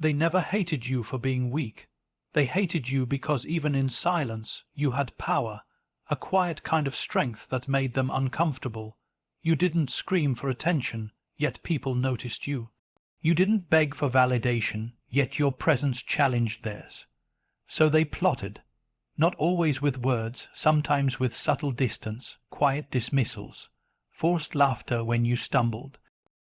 They never hated you for being weak. They hated you because even in silence you had power, a quiet kind of strength that made them uncomfortable. You didn't scream for attention, yet people noticed you. You didn't beg for validation, yet your presence challenged theirs. So they plotted, not always with words, sometimes with subtle distance, quiet dismissals, forced laughter when you stumbled.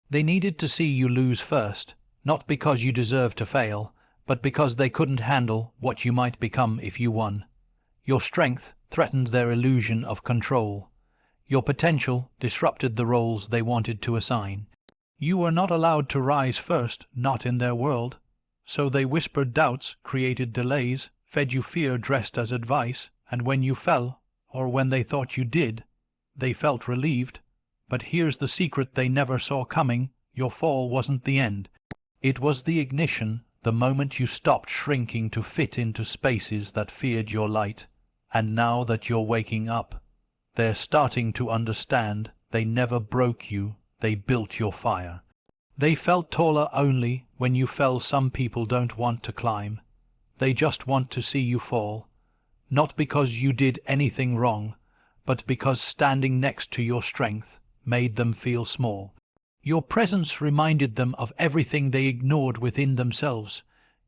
They needed to see you lose first, not because you deserved to fail, but because they couldn't handle what you might become if you won. Your strength threatened their illusion of control. Your potential disrupted the roles they wanted to assign. You were not allowed to rise first, not in their world. So they whispered doubts, created delays, fed you fear dressed as advice, and when you fell, or when they thought you did, they felt relieved. But here's the secret they never saw coming: your fall wasn't the end. It was the ignition, the moment you stopped shrinking to fit into spaces that feared your light. And now that you're waking up, they're starting to understand they never broke you, they built your fire. They felt taller only when you fell. Some people don't want to climb. They just want to see you fall. Not because you did anything wrong, but because standing next to your strength made them feel small. Your presence reminded them of everything they ignored within themselves.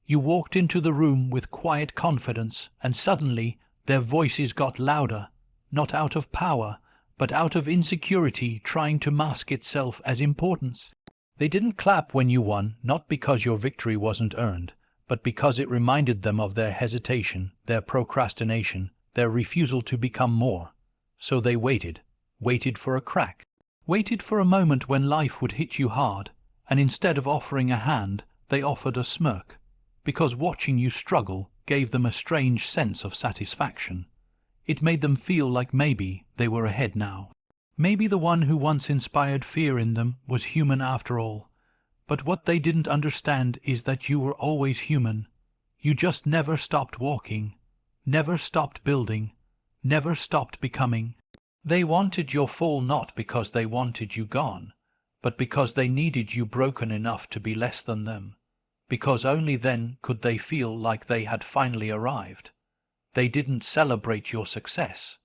You walked into the room with quiet confidence, and suddenly their voices got louder, not out of power, but out of insecurity trying to mask itself as importance. They didn't clap when you won, not because your victory wasn't earned, but because it reminded them of their hesitation, their procrastination, their refusal to become more. So they waited for a crack. Waited for a moment when life would hit you hard, and instead of offering a hand, they offered a smirk, because watching you struggle gave them a strange sense of satisfaction. It made them feel like maybe they were ahead now. Maybe the one who once inspired fear in them was human after all. But what they didn't understand is that you were always human. You just never stopped walking, never stopped building, never stopped becoming. They wanted your fall not because they wanted you gone, but because they needed you broken enough to be less than them, because only then could they feel like they had finally arrived. They didn't celebrate your success.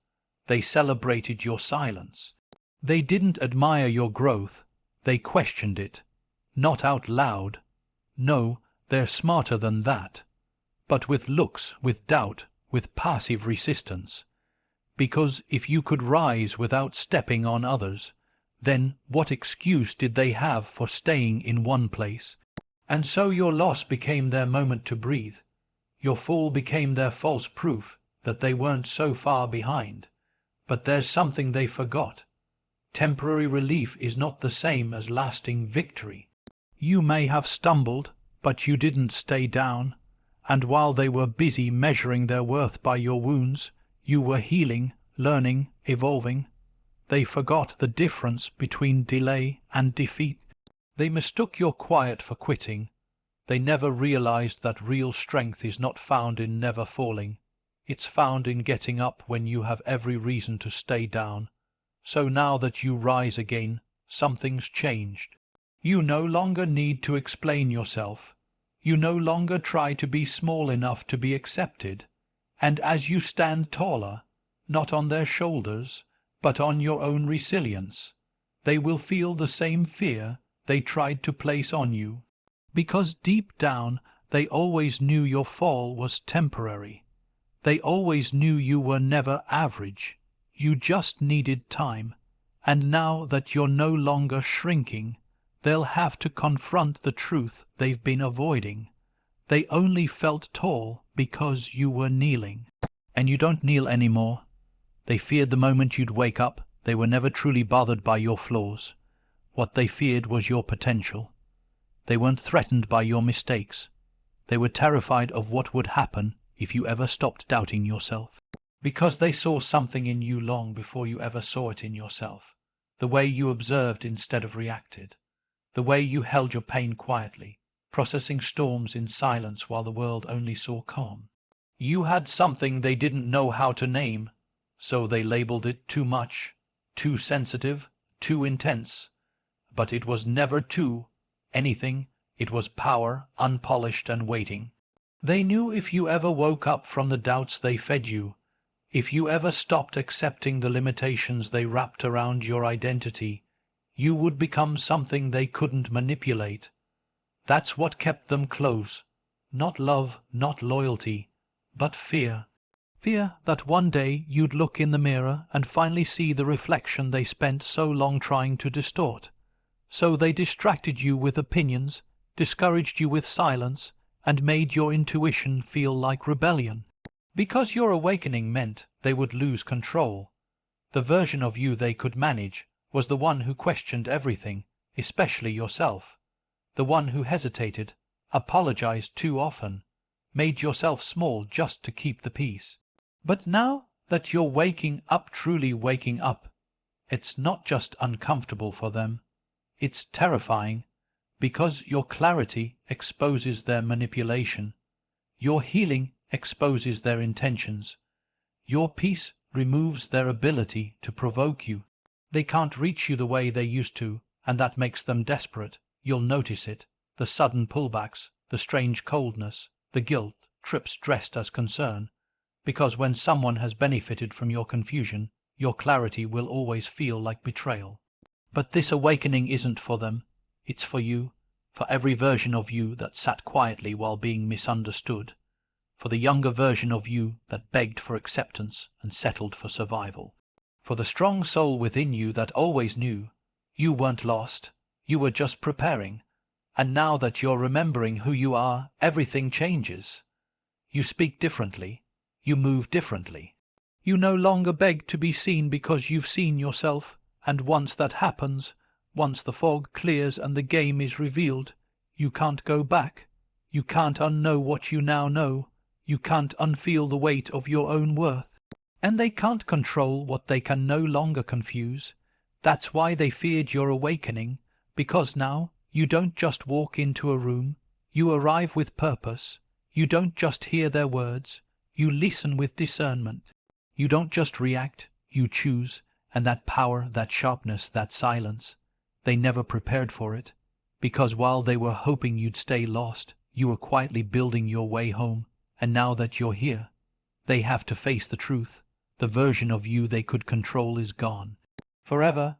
They celebrated your silence. They didn't admire your growth. They questioned it. Not out loud. No, they're smarter than that. But with looks, with doubt, with passive resistance. Because if you could rise without stepping on others, then what excuse did they have for staying in one place? And so your loss became their moment to breathe. Your fall became their false proof that they weren't so far behind. But there's something they forgot. Temporary relief is not the same as lasting victory. You may have stumbled, but you didn't stay down. And while they were busy measuring their worth by your wounds, you were healing, learning, evolving. They forgot the difference between delay and defeat. They mistook your quiet for quitting. They never realized that real strength is not found in never falling. It's found in getting up when you have every reason to stay down. So now that you rise again, something's changed. You no longer need to explain yourself. You no longer try to be small enough to be accepted. And as you stand taller, not on their shoulders, but on your own resilience, they will feel the same fear they tried to place on you. Because deep down, they always knew your fall was temporary. They always knew you were never average. You just needed time. And now that you're no longer shrinking, they'll have to confront the truth they've been avoiding. They only felt tall because you were kneeling. And you don't kneel anymore. They feared the moment you'd wake up. They were never truly bothered by your flaws. What they feared was your potential. They weren't threatened by your mistakes. They were terrified of what would happen if you ever stopped doubting yourself. Because they saw something in you long before you ever saw it in yourself. The way you observed instead of reacted. The way you held your pain quietly, processing storms in silence while the world only saw calm. You had something they didn't know how to name, so they labeled it too much, too sensitive, too intense. But it was never too anything. It was power, unpolished and waiting. They knew if you ever woke up from the doubts they fed you, if you ever stopped accepting the limitations they wrapped around your identity, you would become something they couldn't manipulate. That's what kept them close. Not love, not loyalty, but fear. Fear that one day you'd look in the mirror and finally see the reflection they spent so long trying to distort. So they distracted you with opinions, discouraged you with silence, and made your intuition feel like rebellion. Because your awakening meant they would lose control. The version of you they could manage was the one who questioned everything, especially yourself. The one who hesitated, apologized too often, made yourself small just to keep the peace. But now that you're waking up, truly waking up, it's not just uncomfortable for them, it's terrifying, because your clarity exposes their manipulation, your healing exposes their intentions, your peace removes their ability to provoke you. They can't reach you the way they used to, and that makes them desperate. You'll notice it, the sudden pullbacks, the strange coldness, the guilt trips dressed as concern, because when someone has benefited from your confusion, your clarity will always feel like betrayal. But this awakening isn't for them, it's for you, for every version of you that sat quietly while being misunderstood, for the younger version of you that begged for acceptance and settled for survival, for the strong soul within you that always knew you weren't lost, you were just preparing, and now that you're remembering who you are, everything changes. You speak differently, you move differently. You no longer beg to be seen because you've seen yourself, and once that happens, once the fog clears and the game is revealed, you can't go back. You can't unknow what you now know. You can't unfeel the weight of your own worth. And they can't control what they can no longer confuse. That's why they feared your awakening, because now you don't just walk into a room, you arrive with purpose. You don't just hear their words, you listen with discernment. You don't just react, you choose, and that power, that sharpness, that silence, they never prepared for it, because while they were hoping you'd stay lost, you were quietly building your way home, and now that you're here, they have to face the truth. The version of you they could control is gone. Forever,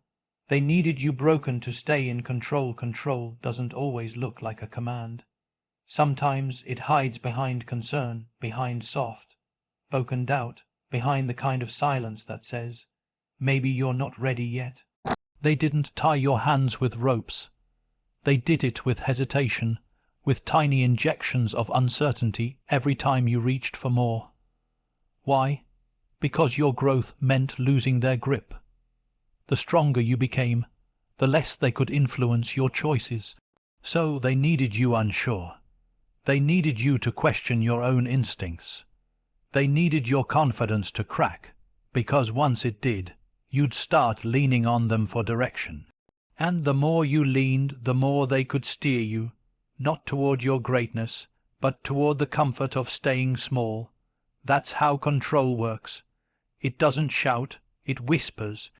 they needed you broken to stay in control. Control doesn't always look like a command. Sometimes it hides behind concern, behind soft, spoken doubt, behind the kind of silence that says, maybe you're not ready yet. They didn't tie your hands with ropes. They did it with hesitation, with tiny injections of uncertainty every time you reached for more. Why? Because your growth meant losing their grip. The stronger you became, the less they could influence your choices. So they needed you unsure. They needed you to question your own instincts. They needed your confidence to crack, because once it did, you'd start leaning on them for direction. And the more you leaned, the more they could steer you, not toward your greatness, but toward the comfort of staying small. That's how control works. It doesn't shout, it whispers.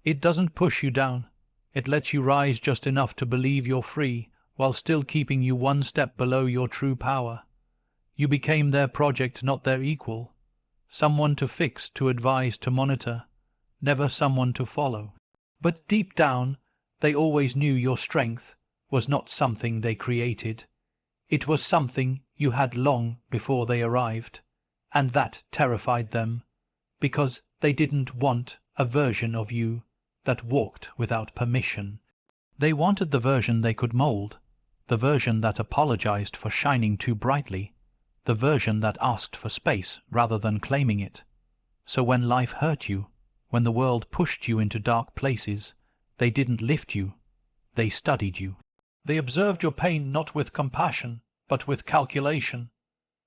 It doesn't push you down. It lets you rise just enough to believe you're free, while still keeping you one step below your true power. You became their project, not their equal. Someone to fix, to advise, to monitor. Never someone to follow. But deep down, they always knew your strength was not something they created. It was something you had long before they arrived, and that terrified them, because they didn't want a version of you that walked without permission. They wanted the version they could mold, the version that apologized for shining too brightly, the version that asked for space rather than claiming it. So when life hurt you, when the world pushed you into dark places, they didn't lift you, they studied you. They observed your pain not with compassion, but with calculation.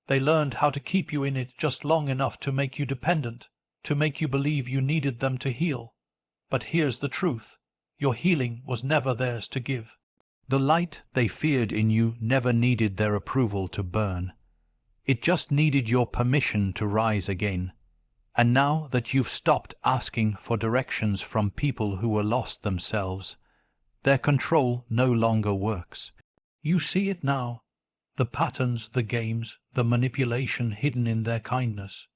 They learned how to keep you in it just long enough to make you dependent, to make you believe you needed them to heal. But here's the truth. Your healing was never theirs to give. The light they feared in you never needed their approval to burn. It just needed your permission to rise again. And now that you've stopped asking for directions from people who were lost themselves, their control no longer works. You see it now. The patterns, the games, the manipulation hidden in their kindness.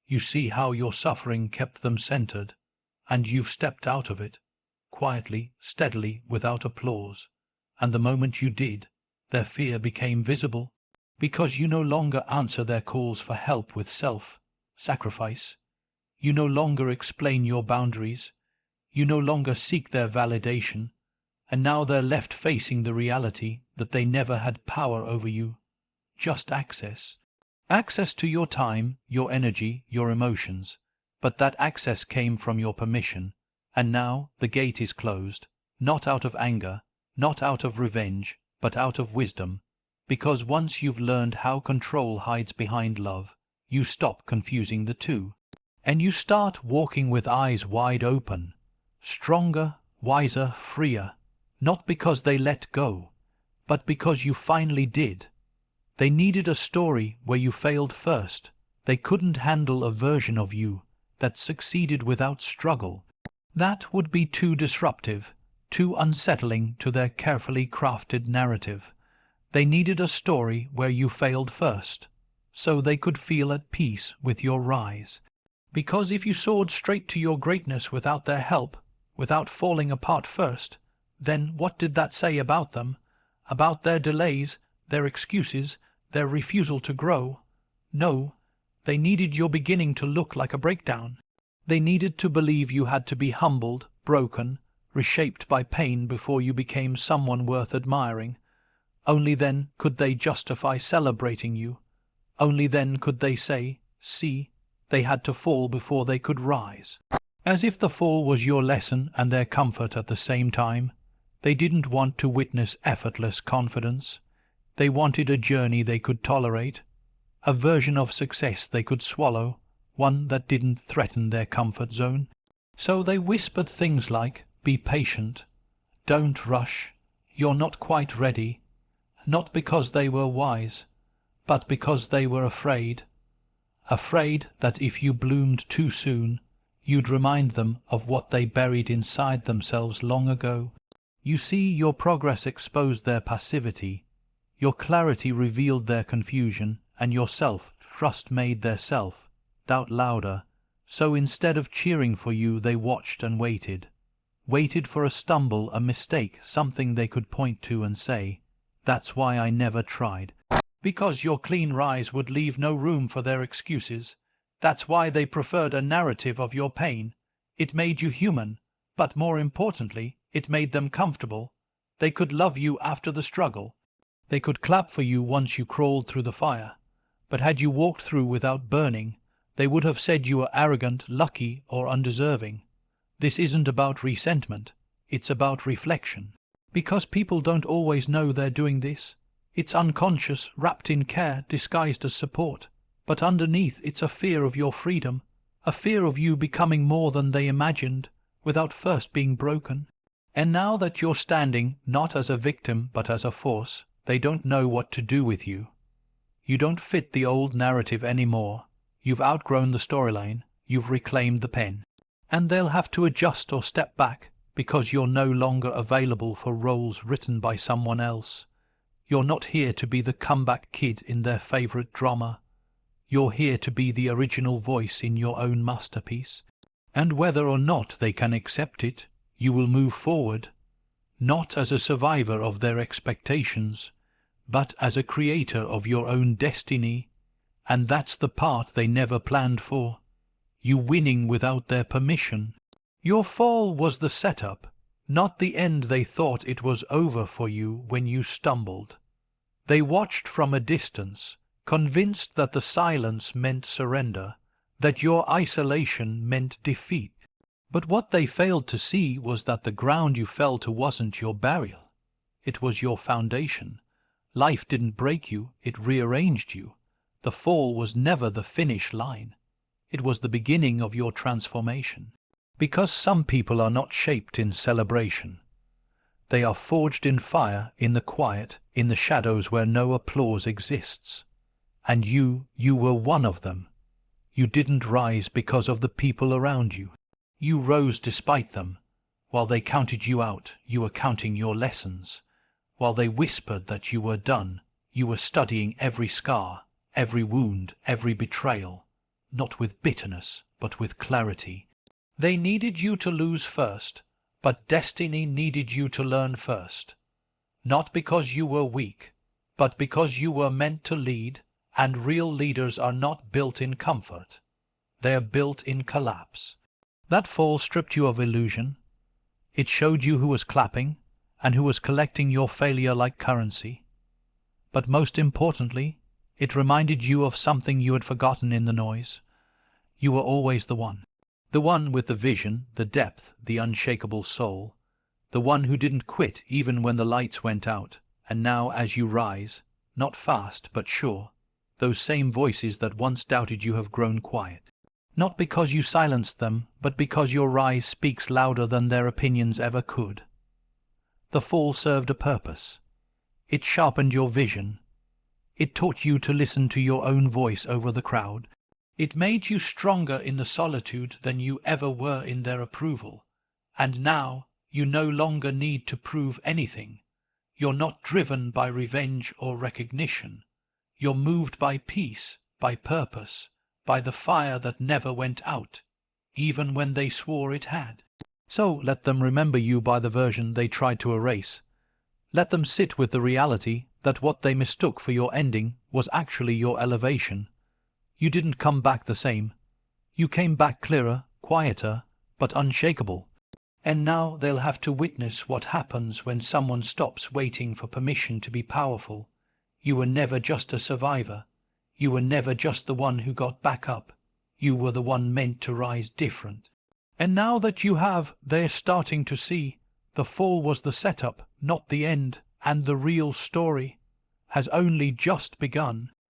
You see how your suffering kept them centered, and you've stepped out of it, quietly, steadily, without applause. And the moment you did, their fear became visible, because you no longer answer their calls for help with self-sacrifice. You no longer explain your boundaries. You no longer seek their validation. And now they're left facing the reality that they never had power over you, just access. Access to your time, your energy, your emotions. But that access came from your permission, and now the gate is closed, not out of anger, not out of revenge, but out of wisdom. Because once you've learned how control hides behind love, you stop confusing the two. And you start walking with eyes wide open, stronger, wiser, freer. Not because they let go, but because you finally did. They needed a story where you failed first. They couldn't handle a version of you that succeeded without struggle. That would be too disruptive, too unsettling to their carefully crafted narrative. They needed a story where you failed first, so they could feel at peace with your rise. Because if you soared straight to your greatness without their help, without falling apart first, then what did that say about them? About their delays, their excuses, their refusal to grow? No, they needed your beginning to look like a breakdown. They needed to believe you had to be humbled, broken, reshaped by pain before you became someone worth admiring. Only then could they justify celebrating you. Only then could they say, see, they had to fall before they could rise. As if the fall was your lesson and their comfort at the same time. They didn't want to witness effortless confidence. They wanted a journey they could tolerate, a version of success they could swallow, one that didn't threaten their comfort zone. So they whispered things like, be patient, don't rush, you're not quite ready, not because they were wise, but because they were afraid. Afraid that if you bloomed too soon, you'd remind them of what they buried inside themselves long ago. You see, your progress exposed their passivity, your clarity revealed their confusion, and your self-trust made their self-doubt louder. So instead of cheering for you, they watched and waited for a stumble, a mistake, something they could point to and say, that's why I never tried. Because your clean rise would leave no room for their excuses. That's why they preferred a narrative of your pain. It made you human, but more importantly, it made them comfortable. They could love you after the struggle. They could clap for you once you crawled through the fire. But had you walked through without burning, they would have said you were arrogant, lucky, or undeserving. This isn't about resentment. It's about reflection. Because people don't always know they're doing this. It's unconscious, wrapped in care, disguised as support. But underneath, it's a fear of your freedom, a fear of you becoming more than they imagined, without first being broken. And now that you're standing, not as a victim, but as a force, they don't know what to do with you. You don't fit the old narrative anymore. You've outgrown the storyline. You've reclaimed the pen. And they'll have to adjust or step back, because you're no longer available for roles written by someone else. You're not here to be the comeback kid in their favorite drama. You're here to be the original voice in your own masterpiece. And whether or not they can accept it, you will move forward, not as a survivor of their expectations, but as a creator of your own destiny. And that's the part they never planned for. You winning without their permission. Your fall was the setup, not the end. They thought it was over for you when you stumbled. They watched from a distance, convinced that the silence meant surrender, that your isolation meant defeat. But what they failed to see was that the ground you fell to wasn't your burial. It was your foundation. Life didn't break you, it rearranged you. The fall was never the finish line. It was the beginning of your transformation. Because some people are not shaped in celebration. They are forged in fire, in the quiet, in the shadows where no applause exists. And you were one of them. You didn't rise because of the people around you. You rose despite them. While they counted you out, you were counting your lessons. While they whispered that you were done, you were studying every scar, every wound, every betrayal, not with bitterness, but with clarity. They needed you to lose first, but destiny needed you to learn first. Not because you were weak, but because you were meant to lead, and real leaders are not built in comfort. They are built in collapse. That fall stripped you of illusion. It showed you who was clapping, and who was collecting your failure like currency. But most importantly, it reminded you of something you had forgotten in the noise. You were always the one. The one with the vision, the depth, the unshakable soul. The one who didn't quit even when the lights went out. And now as you rise, not fast but sure, those same voices that once doubted you have grown quiet. Not because you silenced them, but because your rise speaks louder than their opinions ever could. The fall served a purpose. It sharpened your vision. It taught you to listen to your own voice over the crowd. It made you stronger in the solitude than you ever were in their approval. And now you no longer need to prove anything. You're not driven by revenge or recognition. You're moved by peace, by purpose, by the fire that never went out, even when they swore it had. So let them remember you by the version they tried to erase. Let them sit with the reality that what they mistook for your ending was actually your elevation. You didn't come back the same. You came back clearer, quieter, but unshakable. And now they'll have to witness what happens when someone stops waiting for permission to be powerful. You were never just a survivor. You were never just the one who got back up. You were the one meant to rise different. And now that you have, they're starting to see, the fall was the setup, not the end, and the real story has only just begun.